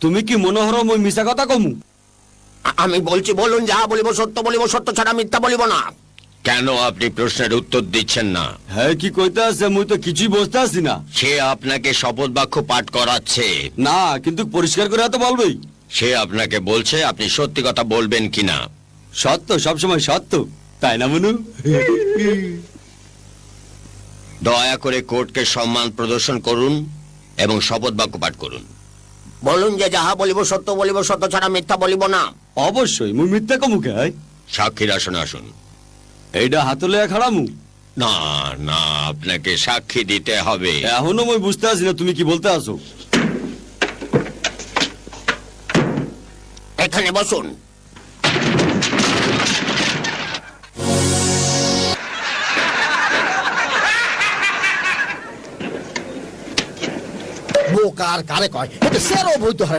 তুমি কি মনে হরো মই মিছা কথা কমু? আমি বলছি বলুন, যাহা বলিব সত্য বলিব, সত্য ছাড়া মিথ্যা বলিব না। কেন আপনি প্রশ্নের উত্তর দিচ্ছেন না? হ্যাঁ, কি কইতে আছে মুই তো কিছুই বুঝতে আসি না। সে আপনাকে শপথ বাক্য পাঠ করাচ্ছে। না, কিন্তু পরিষ্কার করে তো বলবেই। সে আপনাকে বলছে আপনি সত্যি কথা বলবেন কিনা। সত্য সবসময় সত্য, তাই না মনু? দয়া করে কোর্টকে সম্মান প্রদর্শন করুন এবং শপথ বাক্য পাঠ করুন। বলুন যে যাহা বলিব সত্য বলিব, সত্য ছাড়া মিথ্যা বলিব না। অবশ্যই, মুই মিথ্যা কমু কে? সাক্ষীর আসনে আসুন। এইটা হাতলে খাড়ামু? না না, আপনাকে সাক্ষী দিতে হবে। এখনো মই বুঝতে আসি না তুমি কি বলতে আসো। এখানে বসুন। বোকার কারে কয়, এটা সেরও বইতে হয়।